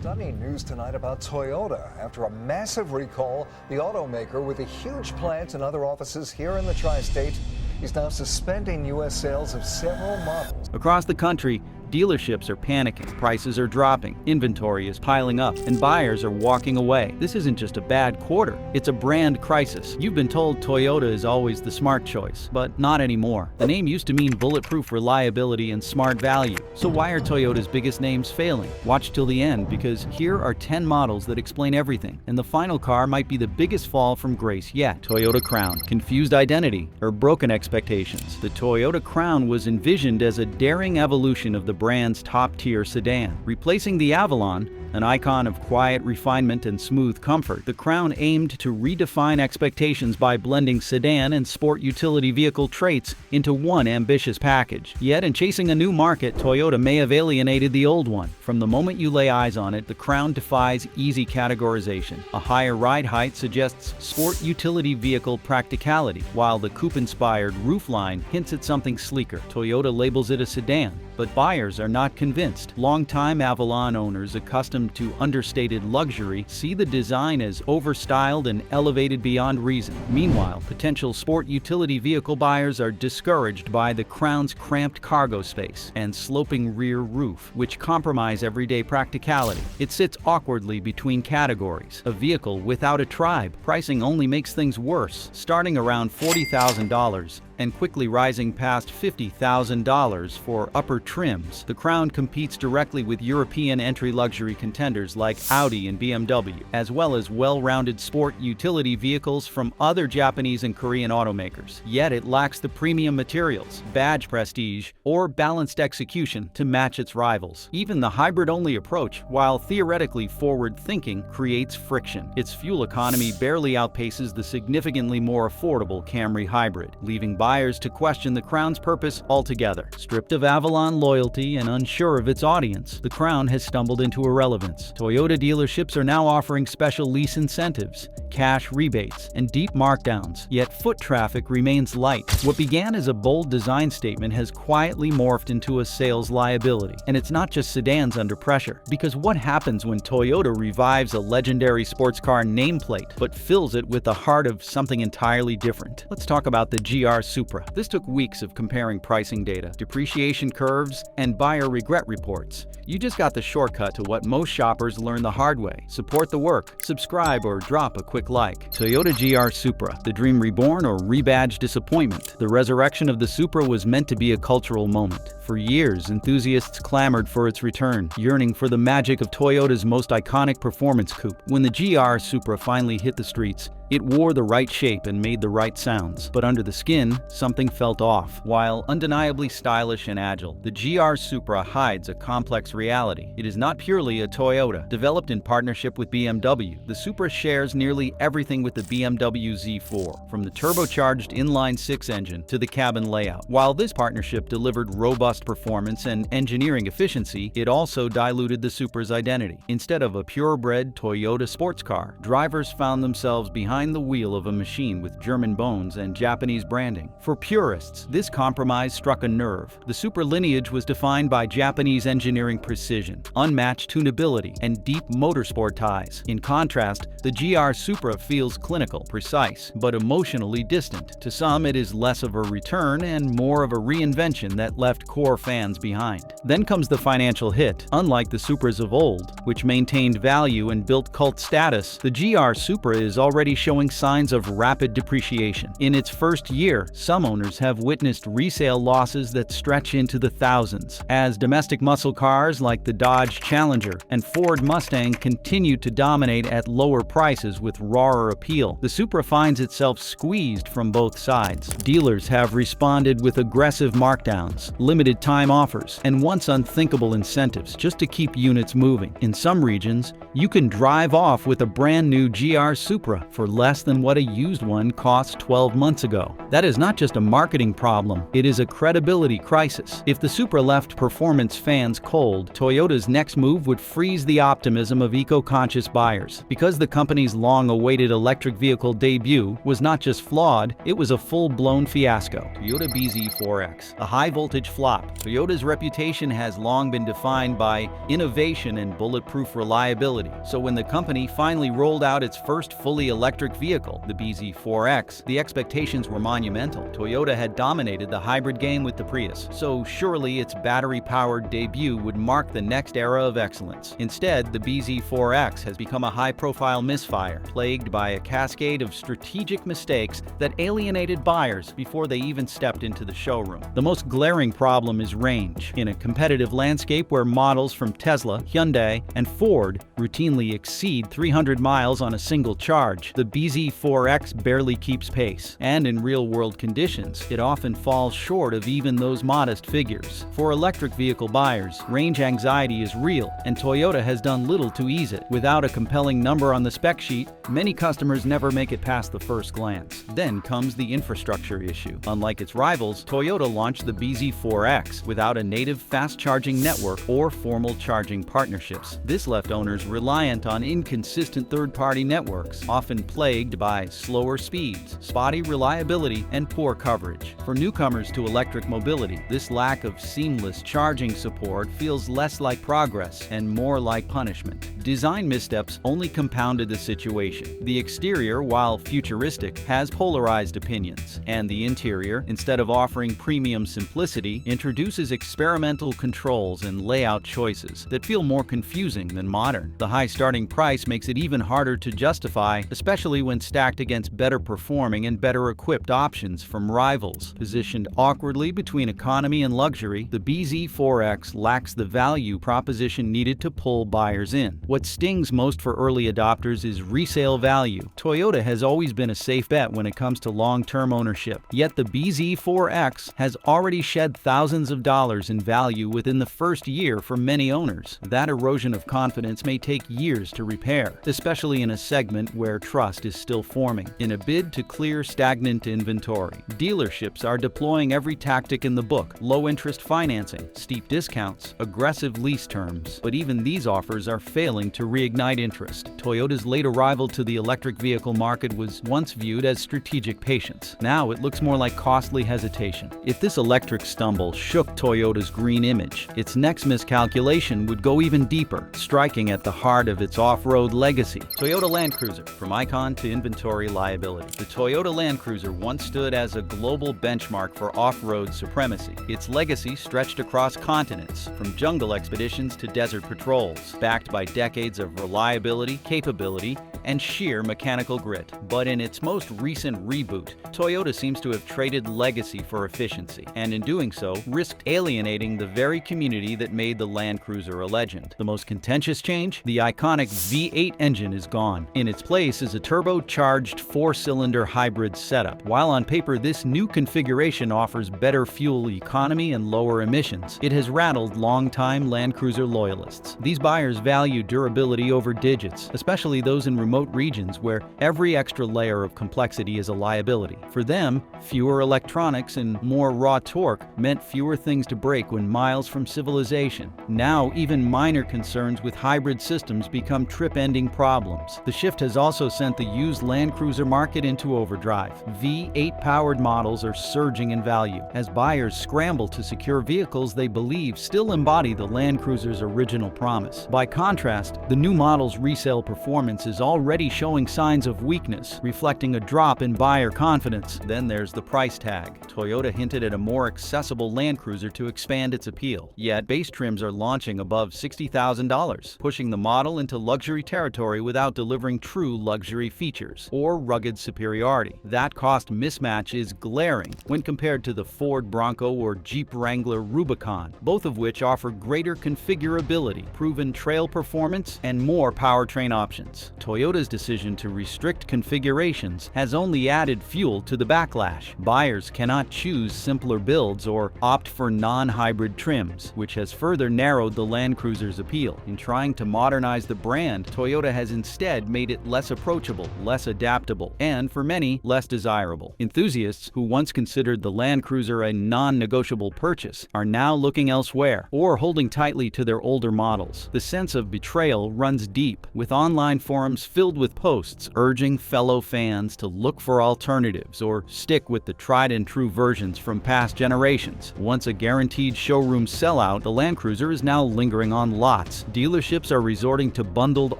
Stunning news tonight about Toyota. After a massive recall, the automaker with a huge plant and other offices here in the tri-state is now suspending U.S. sales of several models. Across the country, dealerships are panicking, prices are dropping, inventory is piling up, and buyers are walking away. This isn't just a bad quarter, it's a brand crisis. You've been told Toyota is always the smart choice, but not anymore. The name used to mean bulletproof reliability and smart value. So why are Toyota's biggest names failing? Watch till the end, because here are 10 models that explain everything, and the final car might be the biggest fall from grace yet. Toyota Crown, confused identity, or broken expectations. The Toyota Crown was envisioned as a daring evolution of the brand's top-tier sedan. Replacing the Avalon, an icon of quiet refinement and smooth comfort, the Crown aimed to redefine expectations by blending sedan and sport utility vehicle traits into one ambitious package. Yet, in chasing a new market, Toyota may have alienated the old one. From the moment you lay eyes on it, the Crown defies easy categorization. A higher ride height suggests sport utility vehicle practicality, while the coupe-inspired roofline hints at something sleeker. Toyota labels it a sedan, but buyers are not convinced. Longtime Avalon owners accustomed to understated luxury see the design as overstyled and elevated beyond reason. Meanwhile, potential sport utility vehicle buyers are discouraged by the Crown's cramped cargo space and sloping rear roof, which compromise everyday practicality. It sits awkwardly between categories. A vehicle without a tribe. Pricing only makes things worse, starting around $40,000 and quickly rising past $50,000 for upper trims. The Crown competes directly with European entry luxury contenders like Audi and BMW, as well as well-rounded sport utility vehicles from other Japanese and Korean automakers. Yet it lacks the premium materials, badge prestige, or balanced execution to match its rivals. Even the hybrid-only approach, while theoretically forward-thinking, creates friction. Its fuel economy barely outpaces the significantly more affordable Camry hybrid, leaving buyers to question the Crown's purpose altogether. Stripped of Avalon loyalty and unsure of its audience, the Crown has stumbled into irrelevance. Toyota dealerships are now offering special lease incentives, cash rebates, and deep markdowns, yet foot traffic remains light. What began as a bold design statement has quietly morphed into a sales liability. And it's not just sedans under pressure, because what happens when Toyota revives a legendary sports car nameplate, but fills it with the heart of something entirely different? Let's talk about the GR Supra. This took weeks of comparing pricing data, depreciation curves, and buyer regret reports. You just got the shortcut to what most shoppers learn the hard way. Support the work, subscribe, or drop a quick like. Toyota GR Supra, the dream reborn or rebadged disappointment. The resurrection of the Supra was meant to be a cultural moment. For years, enthusiasts clamored for its return, yearning for the magic of Toyota's most iconic performance coupe. When the GR Supra finally hit the streets, it wore the right shape and made the right sounds. But under the skin, something felt off. While undeniably stylish and agile, the GR Supra hides a complex reality. It is not purely a Toyota. Developed in partnership with BMW, the Supra shares nearly everything with the BMW Z4, from the turbocharged inline-six engine to the cabin layout. While this partnership delivered robust performance and engineering efficiency, it also diluted the Supra's identity. Instead of a purebred Toyota sports car, drivers found themselves behind the wheel of a machine with German bones and Japanese branding. For purists, this compromise struck a nerve. The Supra lineage was defined by Japanese engineering precision, unmatched tunability, and deep motorsport ties. In contrast, the GR Supra feels clinical, precise, but emotionally distant. To some, it is less of a return and more of a reinvention that left core fans behind. Then comes the financial hit. Unlike the Supras of old, which maintained value and built cult status, the GR Supra is already showing signs of rapid depreciation. In its first year, some owners have witnessed resale losses that stretch into the thousands. As domestic muscle cars like the Dodge Challenger and Ford Mustang continue to dominate at lower prices with rawer appeal, the Supra finds itself squeezed from both sides. Dealers have responded with aggressive markdowns, limited time offers, and once unthinkable incentives just to keep units moving. In some regions, you can drive off with a brand new GR Supra for less than what a used one cost 12 months ago. That is not just a marketing problem, it is a credibility crisis. If the Supra left performance fans cold, Toyota's next move would freeze the optimism of eco-conscious buyers. Because the company's long-awaited electric vehicle debut was not just flawed, it was a full-blown fiasco. Toyota bZ4X, a high-voltage flop. Toyota's reputation has long been defined by innovation and bulletproof reliability. So when the company finally rolled out its first fully electric vehicle, the bZ4X, the expectations were monumental. Toyota had dominated the hybrid game with the Prius, so surely its battery-powered debut would mark the next era of excellence. Instead, the bZ4X has become a high-profile misfire, plagued by a cascade of strategic mistakes that alienated buyers before they even stepped into the showroom. The most glaring problem is range. In a competitive landscape where models from Tesla, Hyundai, and Ford routinely exceed 300 miles on a single charge, the bZ4X barely keeps pace. And in real-world conditions, it often falls short of even those modest figures. For electric vehicle buyers, range anxiety is real, and Toyota has done little to ease it. Without a compelling number on the spec sheet, many customers never make it past the first glance. Then comes the infrastructure issue. Unlike its rivals, Toyota launched the bZ4X without a native fast-charging network or formal charging partnerships. This left owners reliant on inconsistent third-party networks, often plagued by slower speeds, spotty reliability, and poor coverage. For newcomers to electric mobility, this lack of seamless charging support feels less like progress and more like punishment. Design missteps only compounded the situation. The exterior, while futuristic, has polarized opinions, and the interior, instead of offering premium simplicity, introduces experimental controls and layout choices that feel more confusing than modern. The high starting price makes it even harder to justify, especially when stacked against better performing and better equipped options from rivals. Positioned awkwardly between economy and luxury, the bZ4X lacks the value proposition needed to pull buyers in. What stings most for early adopters is resale value. Toyota has always been a safe bet when it comes to long-term ownership, yet the bZ4X has already shed thousands of dollars in value within the first year for many owners. That erosion of confidence may take years to repair, especially in a segment where trust is still forming. In a bid to clear stagnant inventory, dealerships are deploying every tactic in the book: low-interest financing, steep discounts, aggressive lease terms. But even these offers are failing to reignite interest. Toyota's late arrival to the electric vehicle market was once viewed as strategic patience. Now it looks more like costly hesitation. If this electric stumble shook Toyota's green image, its next miscalculation would go even deeper, striking at the heart of its off-road legacy. Toyota Land Cruiser, from icon to inventory liability. The Toyota Land Cruiser once stood as a global benchmark for off-road supremacy. Its legacy stretched across continents, from jungle expeditions to desert patrols, backed by decades of reliability, capability, and sheer mechanical grit. But in its most recent reboot, Toyota seems to have traded legacy for efficiency, and in doing so, risked alienating the very community that made the Land Cruiser a legend. The most contentious change? The iconic V8 engine is gone. In its place is a turbocharged four-cylinder hybrid setup. While on paper this new configuration offers better fuel economy and lower emissions, it has rattled longtime Land Cruiser loyalists. These buyers value durability over digits, especially those in remote regions where every extra layer of complexity is a liability. For them, fewer electronics and more raw torque meant fewer things to break when miles from civilization. Now, even minor concerns with hybrid systems become trip-ending problems. The shift has also sent the used Land Cruiser market into overdrive. V8-powered models are surging in value as buyers scramble to secure vehicles they believe still embody the Land Cruiser's original promise. By contrast, the new model's resale performance is already showing signs of weakness, reflecting a drop in buyer confidence. Then there's the price tag. Toyota hinted at a more accessible Land Cruiser to expand its appeal, yet base trims are launching above $60,000, pushing the model into luxury territory without delivering true luxury features or rugged superiority. That cost mismatch is glaring when compared to the Ford Bronco or Jeep Wrangler Rubicon, both of which offer greater configurability, proven trail performance, and more powertrain options. Toyota's decision to restrict configurations has only added fuel to the backlash. Buyers cannot choose simpler builds or opt for non-hybrid trims, which has further narrowed the Land Cruiser's appeal. In trying to modernize the brand, Toyota has instead made it less approachable predictable, less adaptable, and for many, less desirable. Enthusiasts who once considered the Land Cruiser a non-negotiable purchase are now looking elsewhere or holding tightly to their older models. The sense of betrayal runs deep, with online forums filled with posts urging fellow fans to look for alternatives or stick with the tried-and-true versions from past generations. Once a guaranteed showroom sellout, the Land Cruiser is now lingering on lots. Dealerships are resorting to bundled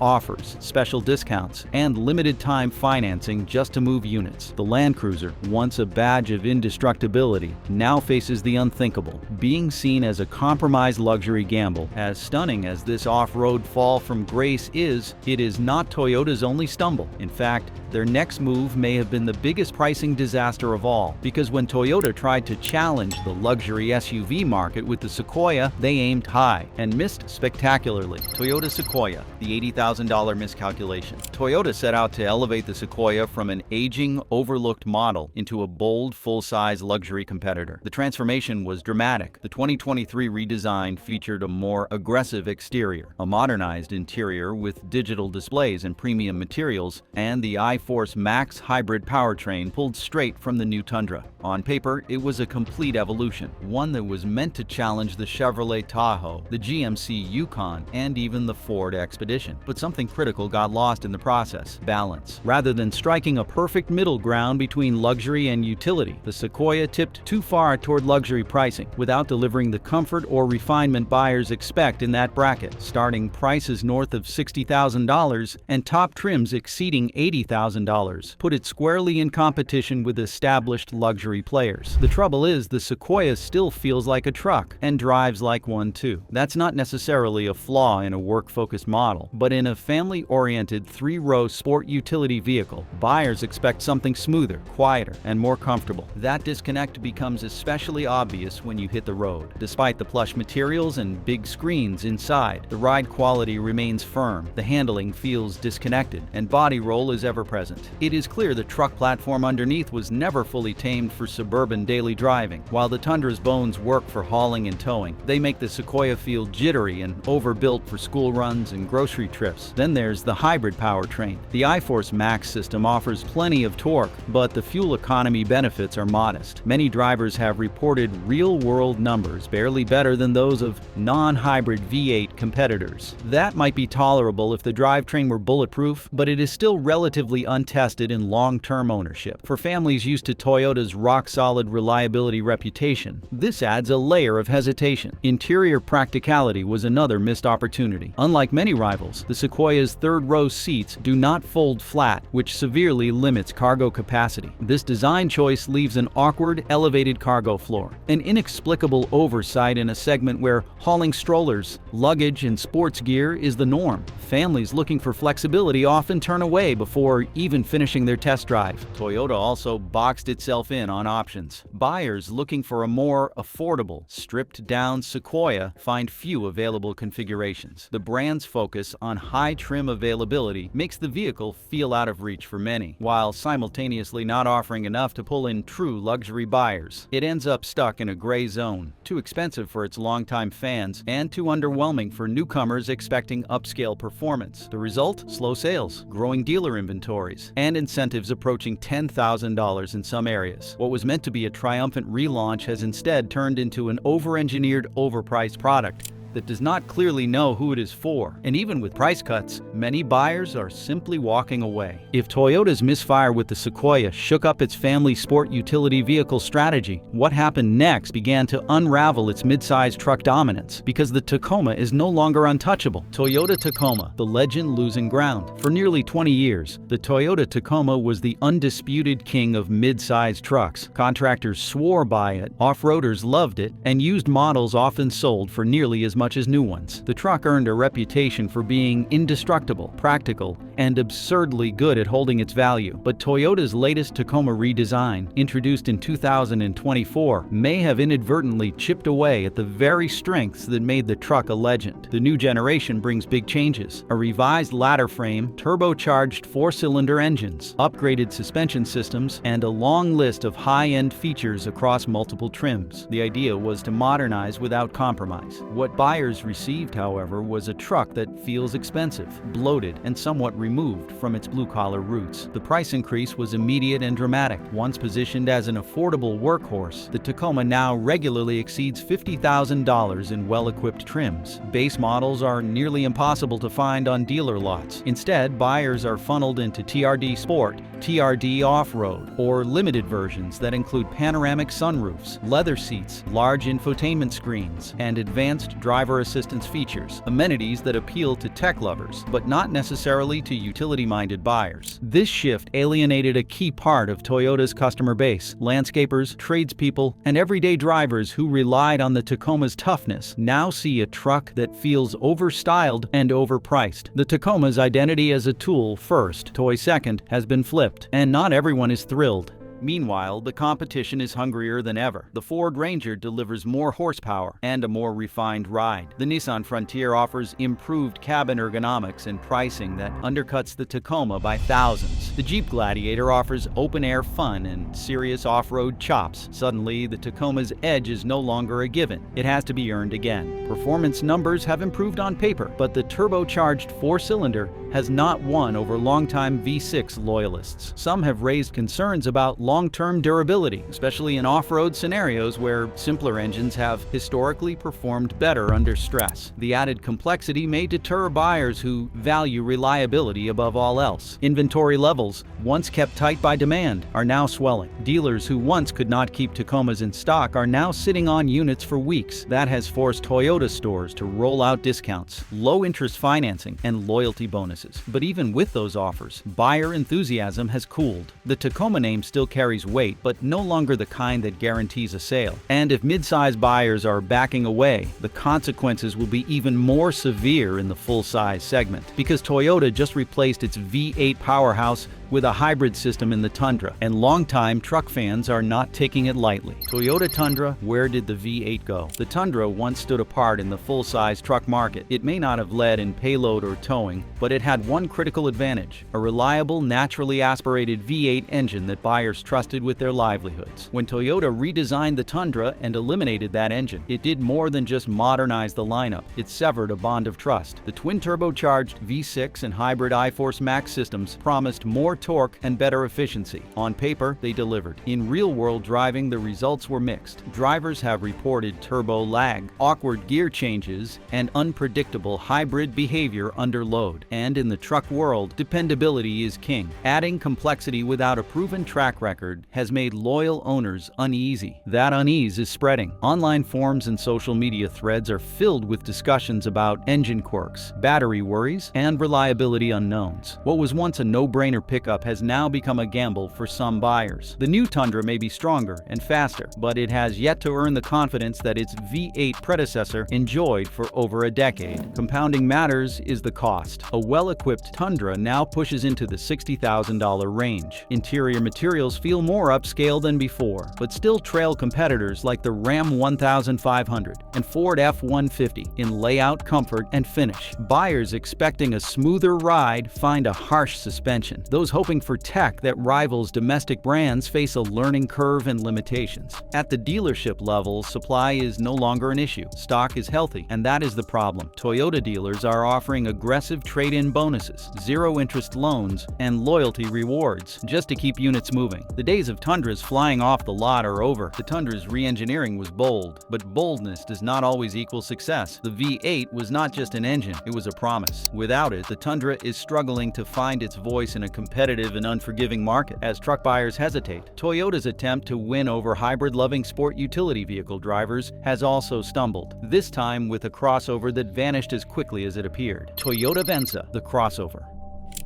offers, special discounts, and limited-time financing just to move units. The Land Cruiser, once a badge of indestructibility, now faces the unthinkable, being seen as a compromised luxury gamble. As stunning as this off-road fall from grace is, it is not Toyota's only stumble. In fact, their next move may have been the biggest pricing disaster of all, because when Toyota tried to challenge the luxury SUV market with the Sequoia, they aimed high and missed spectacularly. Toyota Sequoia, the $80,000 miscalculation. Toyota set out to elevate the Sequoia from an aging, overlooked model into a bold, full-size luxury competitor. The transformation was dramatic. The 2023 redesign featured a more aggressive exterior, a modernized interior with digital displays and premium materials, and the iForce Max hybrid powertrain pulled straight from the new Tundra. On paper, it was a complete evolution, one that was meant to challenge the Chevrolet Tahoe, the GMC Yukon, and even the Ford Expedition. But something critical got lost in the process: balance. Rather than striking a perfect middle ground between luxury and utility, the Sequoia tipped too far toward luxury pricing, without delivering the comfort or refinement buyers expect in that bracket. Starting prices north of $60,000 and top trims exceeding $80,000 put it squarely in competition with established luxury players. The trouble is, the Sequoia still feels like a truck and drives like one too. That's not necessarily a flaw in a work-focused model, but in a family-oriented three-row sport utility vehicle, buyers expect something smoother, quieter, and more comfortable. That disconnect becomes especially obvious when you hit the road. Despite the plush materials and big screens inside, the ride quality remains firm, the handling feels disconnected, and body roll is ever present. It is clear the truck platform underneath was never fully tamed for suburban daily driving. While the Tundra's bones work for hauling and towing, they make the Sequoia feel jittery and overbuilt for school runs and grocery trips. Then there's the hybrid powertrain. The iForce Max system offers plenty of torque, but the fuel economy benefits are modest. Many drivers have reported real-world numbers barely better than those of non-hybrid V8 competitors. That might be tolerable if the drivetrain were bulletproof, but it is still relatively untested in long-term ownership. For families used to Toyota's rock-solid reliability reputation, this adds a layer of hesitation. Interior practicality was another missed opportunity. Unlike many rivals, the Sequoia's third-row seats do not fold flat, which severely limits cargo capacity. This design choice leaves an awkward, elevated cargo floor, an inexplicable oversight in a segment where hauling strollers, luggage, and sports gear is the norm. Families looking for flexibility often turn away before even finishing their test drive. Toyota also boxed itself in on options. Buyers looking for a more affordable, stripped-down Sequoia find few available configurations. The brand's focus on high trim availability makes the vehicle feel out of reach for many, while simultaneously not offering enough to pull in true luxury buyers. It ends up stuck in a gray zone, too expensive for its longtime fans and too underwhelming for newcomers expecting upscale performance. The result? Slow sales, growing dealer inventories, and incentives approaching $10,000 in some areas. What was meant to be a triumphant relaunch has instead turned into an over-engineered, overpriced product that does not clearly know who it is for. And even with price cuts, many buyers are simply walking away. If Toyota's misfire with the Sequoia shook up its family sport utility vehicle strategy, what happened next began to unravel its mid-size truck dominance, because the Tacoma is no longer untouchable. Toyota Tacoma, the legend losing ground. For nearly 20 years, the Toyota Tacoma was the undisputed king of mid-size trucks. Contractors swore by it, off-roaders loved it, and used models often sold for nearly as much as new ones. The truck earned a reputation for being indestructible, practical, and absurdly good at holding its value. But Toyota's latest Tacoma redesign, introduced in 2024, may have inadvertently chipped away at the very strengths that made the truck a legend. The new generation brings big changes: a revised ladder frame, turbocharged four-cylinder engines, upgraded suspension systems, and a long list of high-end features across multiple trims. The idea was to modernize without compromise. What buyers received, however, was a truck that feels expensive, bloated, and somewhat removed from its blue-collar roots. The price increase was immediate and dramatic. Once positioned as an affordable workhorse, the Tacoma now regularly exceeds $50,000 in well-equipped trims. Base models are nearly impossible to find on dealer lots. Instead, buyers are funneled into TRD Sport, TRD Off-Road, or limited versions that include panoramic sunroofs, leather seats, large infotainment screens, and advanced driver assistance features, amenities that appeal to tech lovers, but not necessarily to utility-minded buyers. This shift alienated a key part of Toyota's customer base. Landscapers, tradespeople, and everyday drivers who relied on the Tacoma's toughness now see a truck that feels overstyled and overpriced. The Tacoma's identity as a tool first, toy second, has been flipped, and not everyone is thrilled. Meanwhile, the competition is hungrier than ever. The Ford Ranger delivers more horsepower and a more refined ride. The Nissan Frontier offers improved cabin ergonomics and pricing that undercuts the Tacoma by thousands. The Jeep Gladiator offers open-air fun and serious off-road chops. Suddenly, the Tacoma's edge is no longer a given. It has to be earned again. Performance numbers have improved on paper, but the turbocharged four-cylinder has not won over longtime V6 loyalists. Some have raised concerns about long-term durability, especially in off-road scenarios where simpler engines have historically performed better under stress. The added complexity may deter buyers who value reliability above all else. Inventory levels, once kept tight by demand, are now swelling. Dealers who once could not keep Tacomas in stock are now sitting on units for weeks. That has forced Toyota stores to roll out discounts, low-interest financing, and loyalty bonuses. But even with those offers, buyer enthusiasm has cooled. The Tacoma name still carries weight, but no longer the kind that guarantees a sale. And if mid-size buyers are backing away, the consequences will be even more severe in the full-size segment. Because Toyota just replaced its V8 powerhouse with a hybrid system in the Tundra, and longtime truck fans are not taking it lightly. Toyota Tundra, where did the V8 go? The Tundra once stood apart in the full-size truck market. It may not have led in payload or towing, but it had one critical advantage: a reliable, naturally aspirated V8 engine that buyers trusted with their livelihoods. When Toyota redesigned the Tundra and eliminated that engine, it did more than just modernize the lineup. It severed a bond of trust. The twin-turbocharged V6 and hybrid iForce Max systems promised more torque and better efficiency. On paper, they delivered. In real-world driving, the results were mixed. Drivers have reported turbo lag, awkward gear changes, and unpredictable hybrid behavior under load. And in the truck world, dependability is king. Adding complexity without a proven track record has made loyal owners uneasy. That unease is spreading. Online forums and social media threads are filled with discussions about engine quirks, battery worries, and reliability unknowns. What was once a no-brainer pickup has now become a gamble for some buyers. The new Tundra may be stronger and faster, but it has yet to earn the confidence that its V8 predecessor enjoyed for over a decade. Compounding matters is the cost. A well-equipped Tundra now pushes into the $60,000 range. Interior materials feel more upscale than before, but still trail competitors like the Ram 1500 and Ford F-150 in layout, comfort, and finish. Buyers expecting a smoother ride find a harsh suspension. Those hoping for tech that rivals domestic brands face a learning curve and limitations. At the dealership level, supply is no longer an issue. Stock is healthy, and that is the problem. Toyota dealers are offering aggressive trade-in bonuses, zero-interest loans, and loyalty rewards just to keep units moving. The days of Tundras flying off the lot are over. The Tundra's re-engineering was bold, but boldness does not always equal success. The V8 was not just an engine, it was a promise. Without it, the Tundra is struggling to find its voice in a competitive and unforgiving market. As truck buyers hesitate, Toyota's attempt to win over hybrid-loving sport utility vehicle drivers has also stumbled, this time with a crossover that vanished as quickly as it appeared. Toyota Venza, the crossover.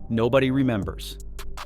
Nobody remembers.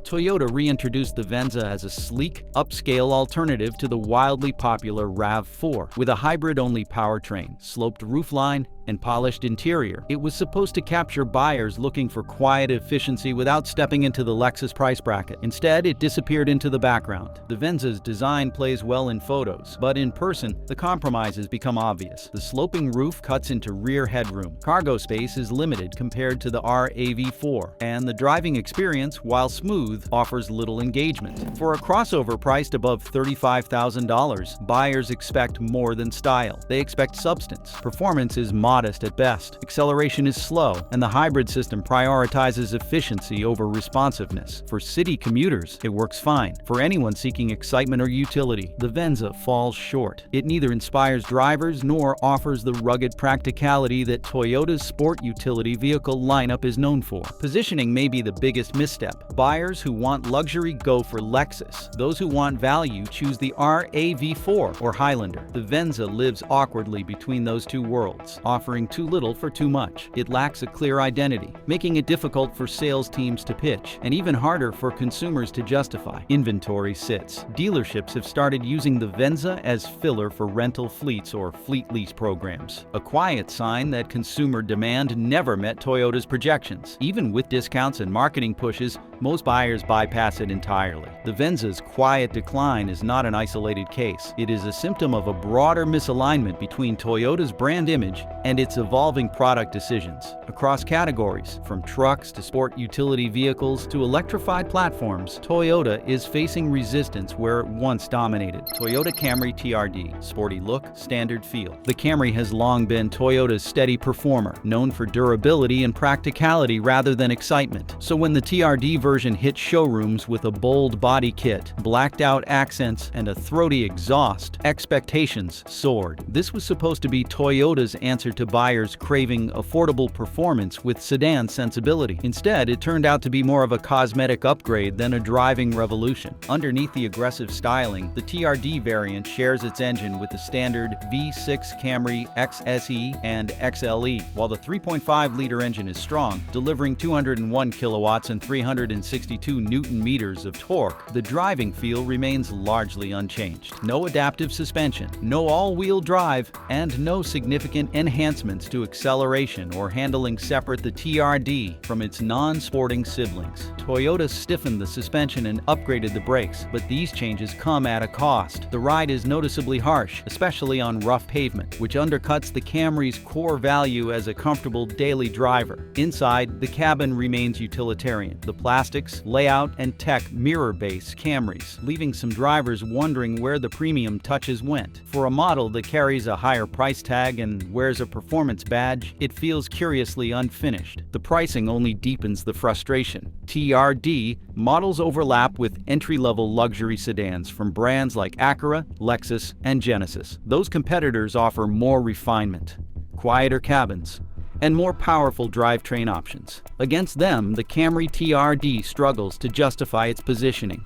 Toyota reintroduced the Venza as a sleek, upscale alternative to the wildly popular RAV4. With a hybrid-only powertrain, sloped roofline, and polished interior, it was supposed to capture buyers looking for quiet efficiency without stepping into the Lexus price bracket. Instead, it disappeared into the background. The Venza's design plays well in photos, but in person, the compromises become obvious. The sloping roof cuts into rear headroom. Cargo space is limited compared to the RAV4, and the driving experience, while smooth, offers little engagement. For a crossover priced above $35,000, buyers expect more than style. They expect substance. Performance is modest modest at best. Acceleration is slow, and the hybrid system prioritizes efficiency over responsiveness. For city commuters, it works fine. For anyone seeking excitement or utility, the Venza falls short. It neither inspires drivers nor offers the rugged practicality that Toyota's sport utility vehicle lineup is known for. Positioning may be the biggest misstep. Buyers who want luxury go for Lexus. Those who want value choose the RAV4 or Highlander. The Venza lives awkwardly between those two worlds, offering too little for too much. It lacks a clear identity, making it difficult for sales teams to pitch, and even harder for consumers to justify. Inventory sits. Dealerships have started using the Venza as filler for rental fleets or fleet lease programs. A quiet sign that consumer demand never met Toyota's projections. Even with discounts and marketing pushes, most buyers bypass it entirely. The Venza's quiet decline is not an isolated case. It is a symptom of a broader misalignment between Toyota's brand image and its evolving product decisions. Across categories, from trucks to sport utility vehicles to electrified platforms, Toyota is facing resistance where it once dominated. Toyota Camry TRD, sporty look, standard feel. The Camry has long been Toyota's steady performer, known for durability and practicality rather than excitement. So when the TRD version hit showrooms with a bold body kit, blacked out accents, and a throaty exhaust, expectations soared. This was supposed to be Toyota's answer to buyers craving affordable performance with sedan sensibility. Instead, it turned out to be more of a cosmetic upgrade than a driving revolution. Underneath the aggressive styling, the TRD variant shares its engine with the standard V6 Camry XSE and XLE, while the 3.5-liter engine is strong, delivering 201 kilowatts and 362 newton-meters of torque. The driving feel remains largely unchanged. No adaptive suspension, no all-wheel drive, and no significant enhancements to acceleration or handling separate the TRD from its non-sporting siblings. Toyota stiffened the suspension and upgraded the brakes, but these changes come at a cost. The ride is noticeably harsh, especially on rough pavement, which undercuts the Camry's core value as a comfortable daily driver. Inside, the cabin remains utilitarian. The plastics, layout, and tech mirror-base Camrys, leaving some drivers wondering where the premium touches went. For a model that carries a higher price tag and wears a performance badge, it feels curiously unfinished. The pricing only deepens the frustration. TRD models overlap with entry-level luxury sedans from brands like Acura, Lexus, and Genesis. Those competitors offer more refinement, quieter cabins, and more powerful drivetrain options. Against them, the Camry TRD struggles to justify its positioning.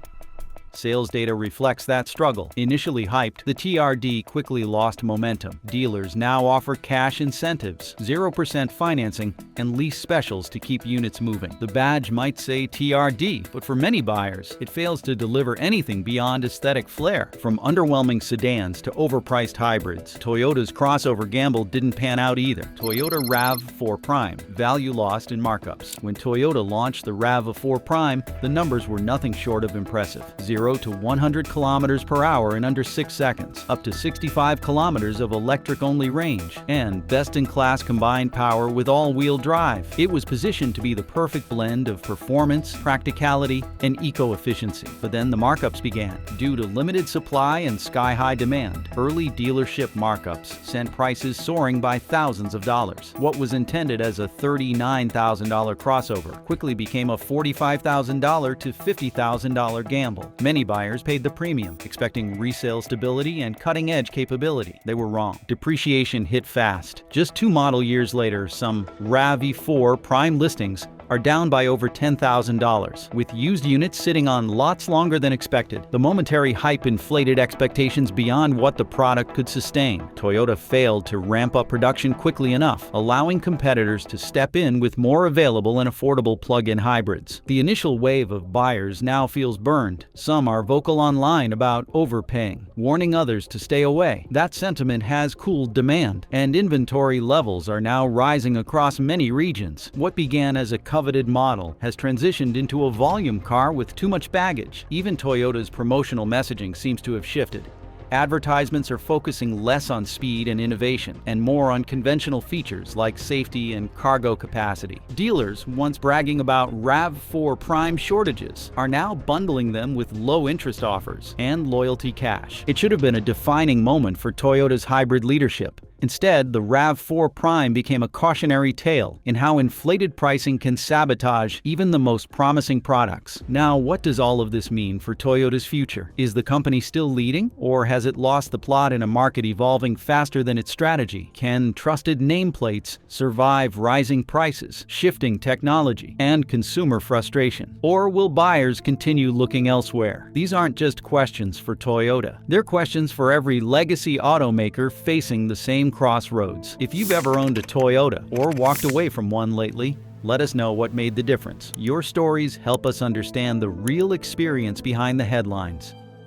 Sales data reflects that struggle. Initially hyped, the TRD quickly lost momentum. Dealers now offer cash incentives, 0% financing, and lease specials to keep units moving. The badge might say TRD, but for many buyers, it fails to deliver anything beyond aesthetic flair. From underwhelming sedans to overpriced hybrids, Toyota's crossover gamble didn't pan out either. Toyota RAV4 Prime, value lost in markups. When Toyota launched the RAV4 Prime, the numbers were nothing short of impressive. 0 to 100 kilometers per hour in under 6 seconds, up to 65 kilometers of electric-only range, and best-in-class combined power with all-wheel drive. It was positioned to be the perfect blend of performance, practicality, and eco-efficiency. But then the markups began. Due to limited supply and sky-high demand, early dealership markups sent prices soaring by thousands of dollars. What was intended as a $39,000 crossover quickly became a $45,000 to $50,000 gamble. Many buyers paid the premium, expecting resale stability and cutting-edge capability. They were wrong. Depreciation hit fast. Just 2 model years later, some RAV4 Prime listings are down by over $10,000, with used units sitting on lots longer than expected. The momentary hype inflated expectations beyond what the product could sustain. Toyota failed to ramp up production quickly enough, allowing competitors to step in with more available and affordable plug-in hybrids. The initial wave of buyers now feels burned. Some are vocal online about overpaying, warning others to stay away. That sentiment has cooled demand, and inventory levels are now rising across many regions. What began as a coveted model has transitioned into a volume car with too much baggage. Even Toyota's promotional messaging seems to have shifted. Advertisements are focusing less on speed and innovation and more on conventional features like safety and cargo capacity. Dealers, once bragging about RAV4 Prime shortages, are now bundling them with low-interest offers and loyalty cash. It should have been a defining moment for Toyota's hybrid leadership. Instead, the RAV4 Prime became a cautionary tale in how inflated pricing can sabotage even the most promising products. Now, what does all of this mean for Toyota's future? Is the company still leading, or has it lost the plot in a market evolving faster than its strategy? Can trusted nameplates survive rising prices, shifting technology, and consumer frustration? Or will buyers continue looking elsewhere? These aren't just questions for Toyota. They're questions for every legacy automaker facing the same crossroads. If you've ever owned a Toyota or walked away from one lately, let us know what made the difference. Your stories help us understand the real experience behind the headlines.